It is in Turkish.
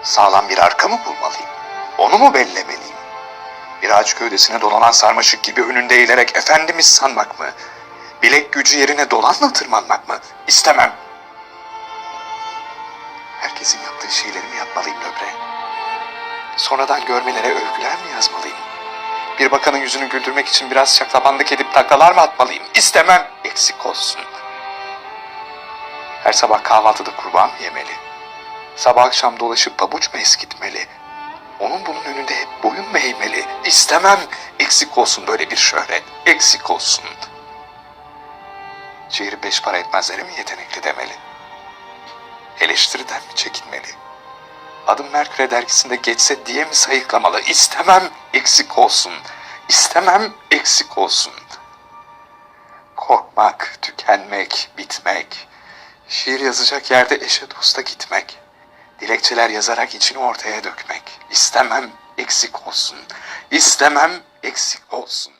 Sağlam bir arka mı bulmalıyım? Onu mu bellemeliyim? Bir ağaç gövdesine dolanan sarmaşık gibi önünde eğilerek efendimiz sanmak mı? Bilek gücü yerine dolanla tırmanmak mı? İstemem. Herkesin yaptığı şeyleri mi yapmalıyım Nöbre? Sonradan görmelere övgüler mi yazmalıyım? Bir bakanın yüzünü güldürmek için biraz şaklabanlık edip taklalar mı atmalıyım? İstemem. Eksik olsun. Her sabah kahvaltıda kurban mı yemeli? Sabah akşam dolaşıp pabuç mu eskitmeli? Onun bunun önünde hep boyun mu eğmeli? İstemem. Eksik olsun böyle bir şöhret. Eksik olsun. Şehri 5 para etmezlere mi yetenekli demeli? Eleştiriden mi çekinmeli? Adım Merküre dergisinde geçse diye mi sayıklamalı? İstemem. Eksik olsun. İstemem. Eksik olsun. Korkmak, tükenmek, bitmek. Şiir yazacak yerde eşe dosta gitmek. Dilekçeler yazarak içini ortaya dökmek. İstemem, eksik olsun. İstemem, eksik olsun.